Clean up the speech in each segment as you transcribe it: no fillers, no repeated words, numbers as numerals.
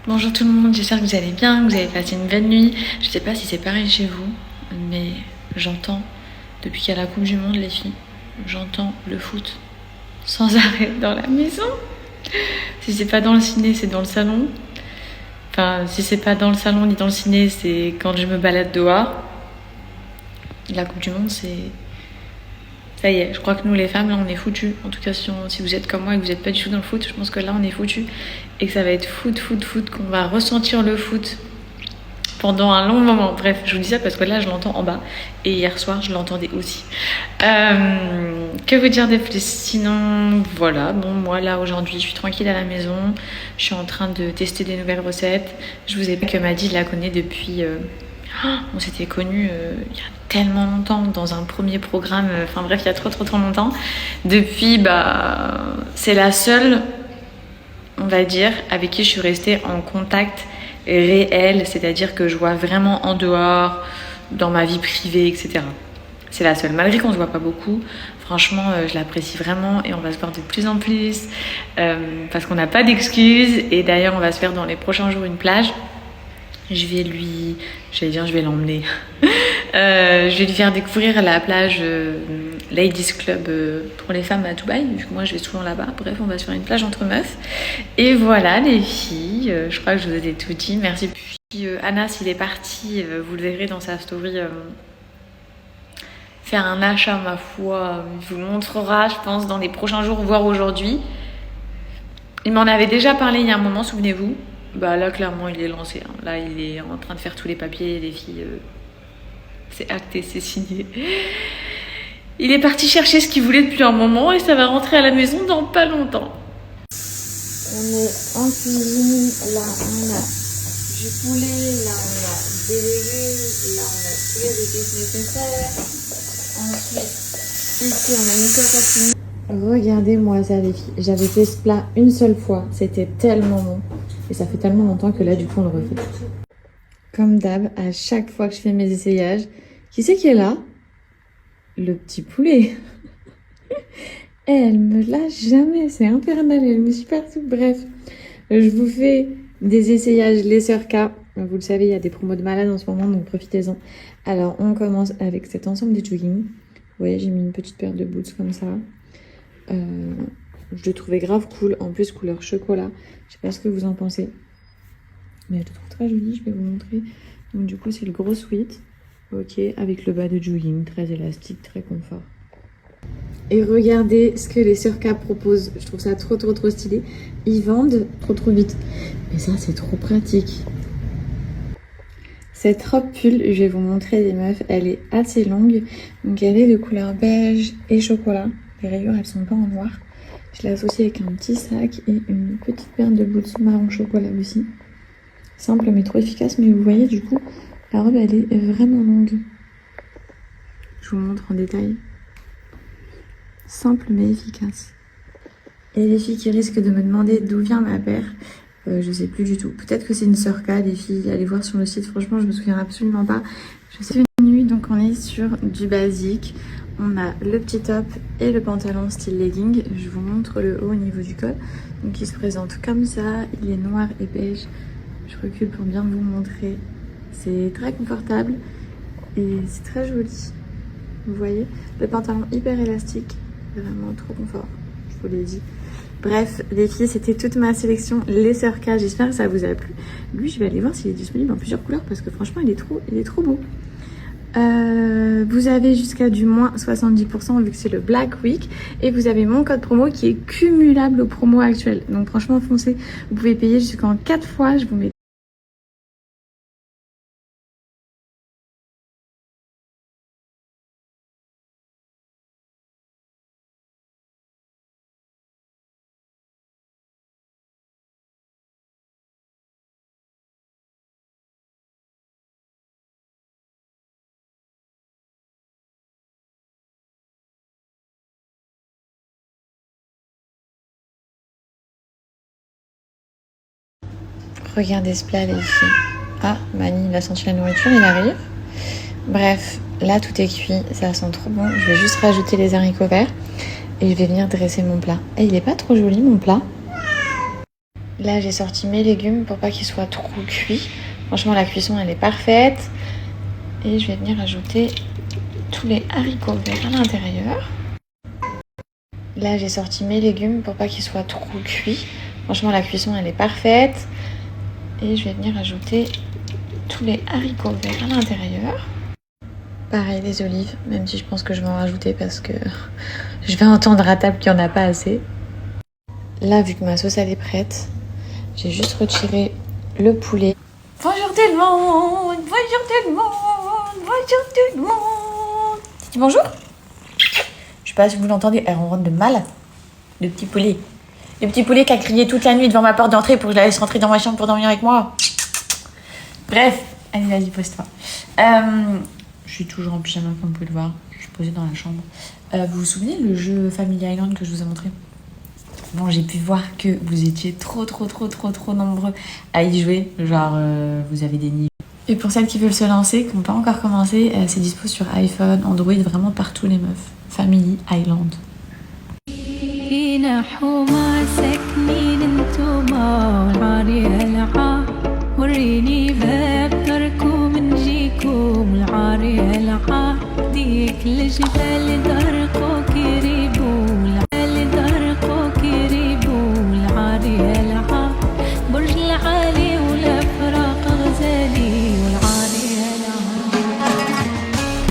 Bonjour tout le monde, j'espère que vous allez bien, que vous avez passé une belle nuit. Je sais pas si c'est pareil chez vous, mais j'entends, depuis qu'il y a la Coupe du Monde les filles, j'entends le foot sans arrêt dans la maison. Si c'est pas dans le ciné, c'est dans le salon. Enfin, si c'est pas dans le salon ni dans le ciné, c'est quand je me balade dehors. La Coupe du Monde, c'est... Ça y est, je crois que nous les femmes, là, on est foutus. En tout cas, si vous êtes comme moi et que vous n'êtes pas du tout dans le foot, je pense que là, on est foutus. Et que ça va être foot, qu'on va ressentir le foot pendant un long moment. Bref, je vous dis ça parce que là, je l'entends en bas. Et hier soir, je l'entendais aussi. Que vous dire de plus? Sinon, voilà. Bon, moi, là, aujourd'hui, je suis tranquille à la maison. Je suis en train de tester des nouvelles recettes. Je vous ai dit que Maddy, je la connais depuis... on s'était connus il y a tellement longtemps dans un premier programme, enfin bref, il y a trop longtemps. Depuis, c'est la seule, on va dire, avec qui je suis restée en contact réel, c'est-à-dire que je vois vraiment en dehors, dans ma vie privée, etc. C'est la seule, malgré qu'on se voit pas beaucoup. Franchement, je l'apprécie vraiment et on va se voir de plus en plus parce qu'on n'a pas d'excuses. Et d'ailleurs, on va se faire dans les prochains jours une plage. Je vais l'emmener. Je vais lui faire découvrir la plage Ladies Club pour les femmes à Dubaï. Vu que moi, je vais souvent là-bas. Bref, on va se faire une plage entre meufs. Et voilà, les filles. Je crois que je vous ai tout dit. Merci. Puis Anas, il est parti. Vous le verrez dans sa story. Faire un achat, ma foi. Il vous le montrera, je pense, dans les prochains jours, voire aujourd'hui. Il m'en avait déjà parlé il y a un moment, souvenez-vous. Là, clairement, il est lancé. Hein. Là, il est en train de faire tous les papiers, les filles. C'est acté, c'est signé. Il est parti chercher ce qu'il voulait depuis un moment et ça va rentrer à la maison dans pas longtemps. On est en cuisine. Là, on a du poulet. Là, on a des légumes. Là, on a tous les épices nécessaires. Ensuite, ici, on a une coque à finir. Regardez-moi ça, les filles. J'avais fait ce plat une seule fois. C'était tellement bon. Et ça fait tellement longtemps que là, du coup, on le refait. Comme d'hab, à chaque fois que je fais mes essayages, qui c'est qui est là? Le petit poulet. Elle me lâche jamais, c'est infernal, elle me suit partout. Bref, je vous fais des essayages les sœurs K. Vous le savez, il y a des promos de malade en ce moment, donc profitez-en. Alors, on commence avec cet ensemble de jogging. Vous voyez, j'ai mis une petite paire de boots comme ça. Je le trouvais grave cool, en plus couleur chocolat. Je sais pas ce que vous en pensez, mais je le trouve très joli, je vais vous montrer. Donc du coup c'est le gros sweat, ok, avec le bas de jogging, très élastique, très confort. Et regardez ce que les sœurs K proposent, je trouve ça trop stylé. Ils vendent trop vite, mais ça c'est trop pratique. Cette robe pull, je vais vous montrer les meufs, elle est assez longue, donc elle est de couleur beige et chocolat. Les rayures elles sont pas en noir. Je l'ai associée avec un petit sac et une petite paire de boots marron chocolat aussi. Simple mais trop efficace, mais vous voyez du coup, la robe elle est vraiment longue. Je vous montre en détail. Simple mais efficace. Et les filles qui risquent de me demander d'où vient ma paire, je sais plus du tout. Peut-être que c'est une sœur K, les filles, allez voir sur le site, franchement je me souviens absolument pas. Je sais une nuit, donc on est sur du basique. On a le petit top et le pantalon style legging. Je vous montre le haut au niveau du col. Donc il se présente comme ça, il est noir et beige. Je recule pour bien vous montrer. C'est très confortable et c'est très joli. Vous voyez, le pantalon hyper élastique, vraiment trop confort, je vous l'ai dit. Bref, les filles, c'était toute ma sélection, les sœurs K, j'espère que ça vous a plu. Lui, je vais aller voir s'il est disponible en plusieurs couleurs parce que franchement, il est trop beau. Vous avez jusqu'à du moins 70% vu que c'est le Black Week et vous avez mon code promo qui est cumulable au promo actuel. Donc franchement, foncez, vous pouvez payer jusqu'en 4 fois, je vous mets. Regardez ce plat, les filles. Ah, Mani, il a senti la nourriture, il arrive. Bref, là, tout est cuit. Ça sent trop bon. Je vais juste rajouter les haricots verts. Et je vais venir dresser mon plat. Et il est pas trop joli, mon plat. Là, j'ai sorti mes légumes pour pas qu'ils soient trop cuits. Franchement, la cuisson, elle est parfaite. Et je vais venir ajouter tous les haricots verts à l'intérieur. Là, j'ai sorti mes légumes pour pas qu'ils soient trop cuits. Franchement, la cuisson, elle est parfaite. Et je vais venir ajouter tous les haricots verts à l'intérieur. Pareil, les olives, même si je pense que je vais en rajouter parce que je vais entendre à table qu'il n'y en a pas assez. Là, vu que ma sauce, elle est prête, j'ai juste retiré le poulet. Bonjour tout le monde, bonjour tout le monde, bonjour tout le monde. Tu dis bonjour? Je sais pas si vous l'entendez, elle ronronne de mal. Le petit poulet. Le petit poulet qui a crié toute la nuit devant ma porte d'entrée pour que je la laisse rentrer dans ma chambre pour dormir avec moi. Bref, allez, vas-y, pose-toi. Je suis toujours en pyjama, comme vous pouvez le voir. Je suis posée dans la chambre. Vous vous souvenez le jeu Family Island que je vous ai montré? Bon, j'ai pu voir que vous étiez trop nombreux à y jouer. Genre, vous avez des niveaux. Et pour celles qui veulent se lancer, qui n'ont pas encore commencé, c'est dispo sur iPhone, Android, vraiment partout les meufs. Family Island.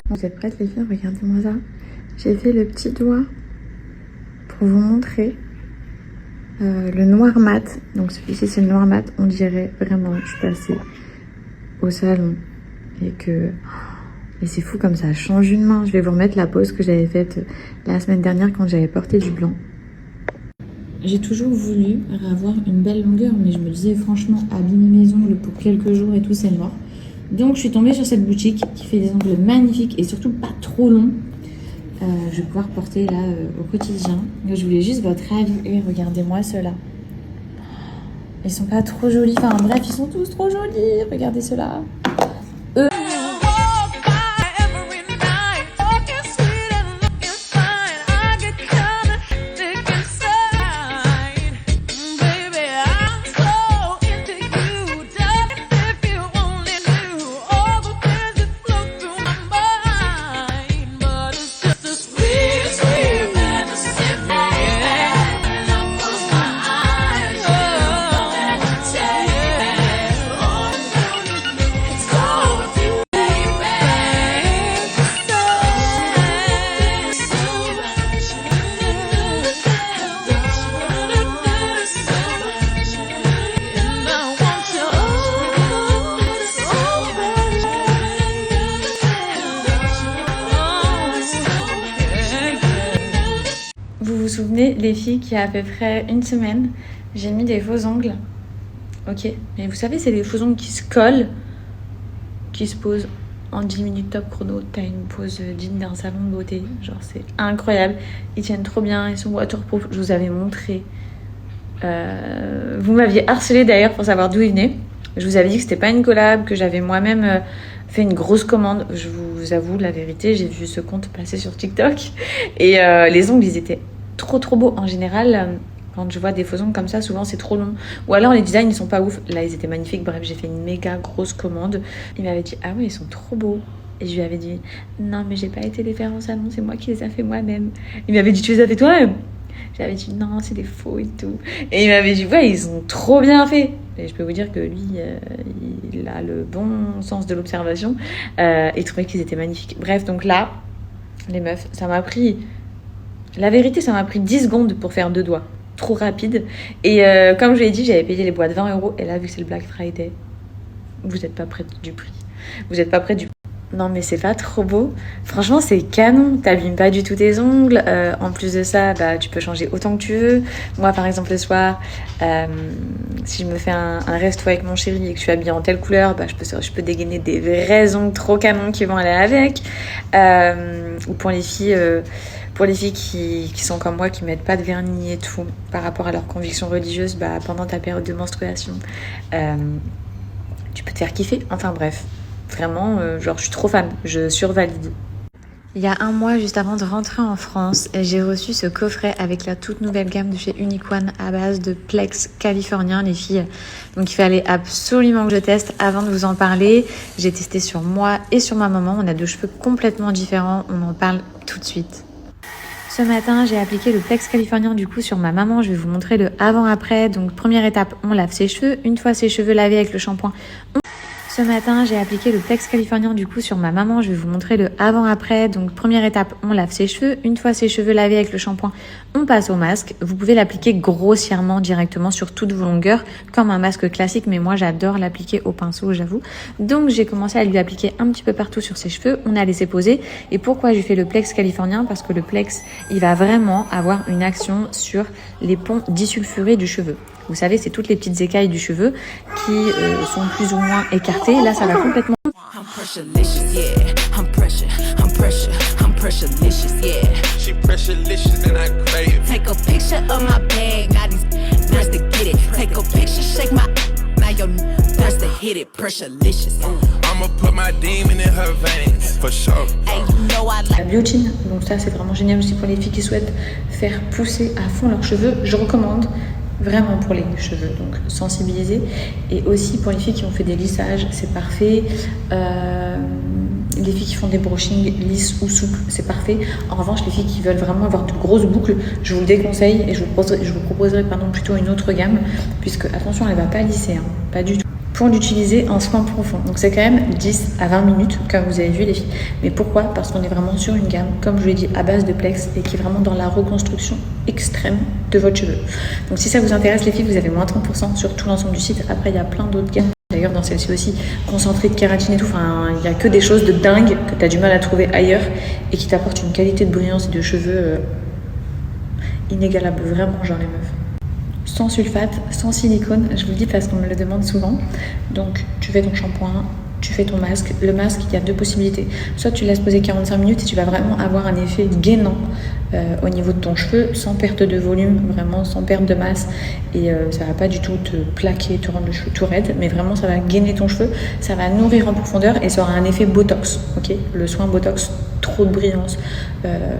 Vous êtes prêtes les filles? Regardez-moi ça. J'ai fait le petit doigt pour vous montrer le noir mat. Donc celui-ci c'est le noir mat. On dirait vraiment que je suis passée au salon et que... Et c'est fou comme ça change une main. Je vais vous remettre la pose que j'avais faite la semaine dernière quand j'avais porté du blanc. J'ai toujours voulu avoir une belle longueur, mais je me disais franchement abîmer mes ongles pour quelques jours et tout c'est mort. Donc je suis tombée sur cette boutique qui fait des ongles magnifiques et surtout pas trop longs. Je vais pouvoir porter là au quotidien. Je voulais juste votre avis. Et regardez-moi ceux-là. Ils sont pas trop jolis. Enfin bref, ils sont tous trop jolis. Regardez ceux-là. Vous vous souvenez, les filles, qu'il y a à peu près une semaine, j'ai mis des faux ongles. Ok, mais vous savez, c'est des faux ongles qui se collent, qui se posent en 10 minutes top chrono. T'as une pose digne d'un salon de beauté. Genre, c'est incroyable. Ils tiennent trop bien, ils sont waterproof. Je vous avais montré. Vous m'aviez harcelé d'ailleurs pour savoir d'où ils venaient. Je vous avais dit que c'était pas une collab, que j'avais moi-même fait une grosse commande. Je vous avoue la vérité, j'ai vu ce compte passer sur TikTok. Et les ongles, ils étaient trop beaux. En général, quand je vois des faux ongles comme ça, souvent c'est trop long. Ou alors les designs, ils sont pas ouf. Là, ils étaient magnifiques. Bref, j'ai fait une méga grosse commande. Il m'avait dit, ah ouais, ils sont trop beaux. Et je lui avais dit, non, mais j'ai pas été les faire en salon, c'est moi qui les ai fait moi-même. Il m'avait dit, tu les as fait toi-même? J'avais dit, non, c'est des faux et tout. Et il m'avait dit, ouais, ils ont trop bien fait. Et je peux vous dire que lui, il a le bon sens de l'observation. Il trouvait qu'ils étaient magnifiques. Bref, donc là, les meufs, ça m'a pris... La vérité, ça m'a pris 10 secondes pour faire 2 doigts. Trop rapide. Et comme je l'ai dit, j'avais payé les boîtes 20 €. Et là, vu que c'est le Black Friday, vous n'êtes pas près du prix. Vous n'êtes pas près du prix. Non mais c'est pas trop beau. Franchement c'est canon, t'abîmes pas du tout tes ongles. En plus de ça, bah, tu peux changer autant que tu veux. Moi par exemple le soir, si je me fais un resto avec mon chéri et que je suis habillée en telle couleur, bah, je peux dégainer des vrais ongles trop canons qui vont aller avec. Ou pour les filles qui sont comme moi, qui mettent pas de vernis et tout, par rapport à leurs convictions religieuses, bah, pendant ta période de menstruation, tu peux te faire kiffer. Enfin bref. Vraiment, genre, je suis trop fan. Je survalide. Il y a un mois, juste avant de rentrer en France, j'ai reçu ce coffret avec la toute nouvelle gamme de chez Unique One à base de Plex californien, les filles. Donc il fallait absolument que je teste avant de vous en parler. J'ai testé sur moi et sur ma maman. On a deux cheveux complètement différents. On en parle tout de suite. Ce matin, j'ai appliqué le Plex californien du coup sur ma maman. Je vais vous montrer le avant-après. Donc première étape, on lave ses cheveux. Une fois ses cheveux lavés avec le shampoing, Ce matin, j'ai appliqué le Plex californien du coup sur ma maman. Je vais vous montrer le avant-après. Donc première étape, on lave ses cheveux. Une fois ses cheveux lavés avec le shampoing, on passe au masque. Vous pouvez l'appliquer grossièrement directement sur toutes vos longueurs comme un masque classique, mais moi j'adore l'appliquer au pinceau, j'avoue. Donc j'ai commencé à lui appliquer un petit peu partout sur ses cheveux. On a laissé poser. Et pourquoi j'ai fait le Plex californien? Parce que le Plex, il va vraiment avoir une action sur les ponts disulfurés du cheveu. Vous savez, c'est toutes les petites écailles du cheveu qui sont plus ou moins écartées. Là, ça va complètement... La biotine, donc ça c'est vraiment génial aussi pour les filles qui souhaitent faire pousser à fond leurs cheveux. Je recommande vraiment pour les cheveux, donc sensibiliser, et aussi pour les filles qui ont fait des lissages, c'est parfait. Les filles qui font des brushings lisses ou souples, c'est parfait. En revanche, les filles qui veulent vraiment avoir de grosses boucles, je vous le déconseille et je vous proposerai plutôt une autre gamme, puisque attention, elle ne va pas lisser, hein, pas du tout. Pour l'utiliser en soin profond. Donc c'est quand même 10 à 20 minutes, comme vous avez vu les filles. Mais pourquoi? Parce qu'on est vraiment sur une gamme, comme je l'ai dit, à base de Plex et qui est vraiment dans la reconstruction extrême de votre cheveu. Donc si ça vous intéresse les filles, vous avez moins 30% sur tout l'ensemble du site. Après, il y a plein d'autres gammes. D'ailleurs, dans celle-ci aussi, concentré de kératine et tout, enfin, il n'y a que des choses de dingue que tu as du mal à trouver ailleurs et qui t'apportent une qualité de brillance et de cheveux inégalable. Vraiment, genre les meufs. Sans sulfate, sans silicone, je vous le dis parce qu'on me le demande souvent. Donc tu fais ton shampoing, tu fais ton masque. Le masque, il y a deux possibilités. Soit tu laisses poser 45 minutes et tu vas vraiment avoir un effet gainant au niveau de ton cheveu, sans perte de volume, vraiment sans perte de masse. Et ça va pas du tout te plaquer, te rendre le cheveu tout raide, mais vraiment ça va gainer ton cheveu, ça va nourrir en profondeur et ça aura un effet botox. Ok, le soin botox, trop de brillance,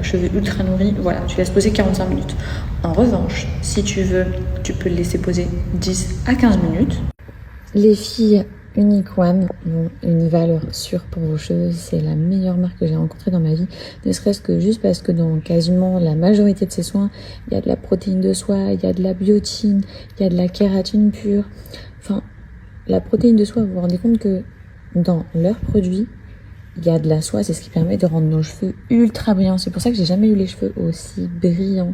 cheveux ultra nourris, voilà, tu laisses poser 45 minutes. En revanche, si tu veux, tu peux le laisser poser 10 à 15 minutes. Les filles Unique One ont une valeur sûre pour vos cheveux. C'est la meilleure marque que j'ai rencontrée dans ma vie. Ne serait-ce que juste parce que dans quasiment la majorité de ces soins, il y a de la protéine de soie, il y a de la biotine, il y a de la kératine pure. Enfin, la protéine de soie, vous vous rendez compte que dans leurs produits, il y a de la soie, c'est ce qui permet de rendre nos cheveux ultra brillants. C'est pour ça que j'ai jamais eu les cheveux aussi brillants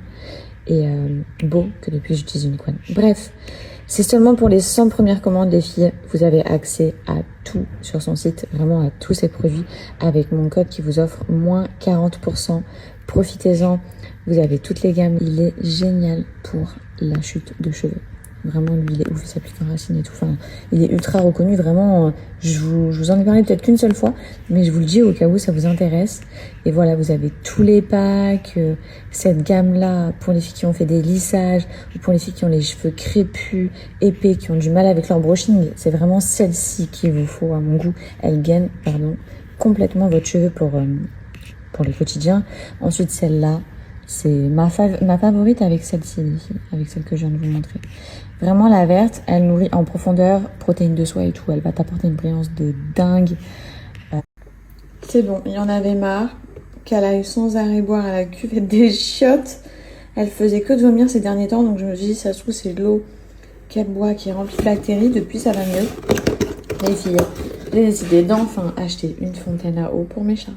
et beaux que depuis que j'utilise Unique One. Bref, c'est seulement pour les 100 premières commandes, les filles. Vous avez accès à tout sur son site, vraiment à tous ces produits, avec mon code qui vous offre moins 40%. Profitez-en, vous avez toutes les gammes. Il est génial pour la chute de cheveux. Vraiment, lui, il est ouf, il s'applique en racine et tout. Enfin, il est ultra reconnu. Vraiment, je vous en ai parlé peut-être qu'une seule fois, mais je vous le dis au cas où ça vous intéresse. Et voilà, vous avez tous les packs, cette gamme-là pour les filles qui ont fait des lissages, ou pour les filles qui ont les cheveux crépus, épais, qui ont du mal avec leur brushing. C'est vraiment celle-ci qu'il vous faut, à mon goût. Elle gaine, complètement votre cheveu pour le quotidien. Ensuite, celle-là, c'est ma favorite avec celle-ci, avec celle que je viens de vous montrer. Vraiment, la verte, elle nourrit en profondeur, protéines de soie et tout. Elle va t'apporter une brillance de dingue. C'est bon, il y en avait marre qu'elle aille sans arrêt boire à la cuvette des chiottes. Elle faisait que de vomir ces derniers temps, donc je me suis dit, ça se trouve, c'est de l'eau qu'elle boit qui est remplie de bactéries. Depuis, ça va mieux. Les filles, j'ai décidé d'enfin acheter une fontaine à eau pour mes chats.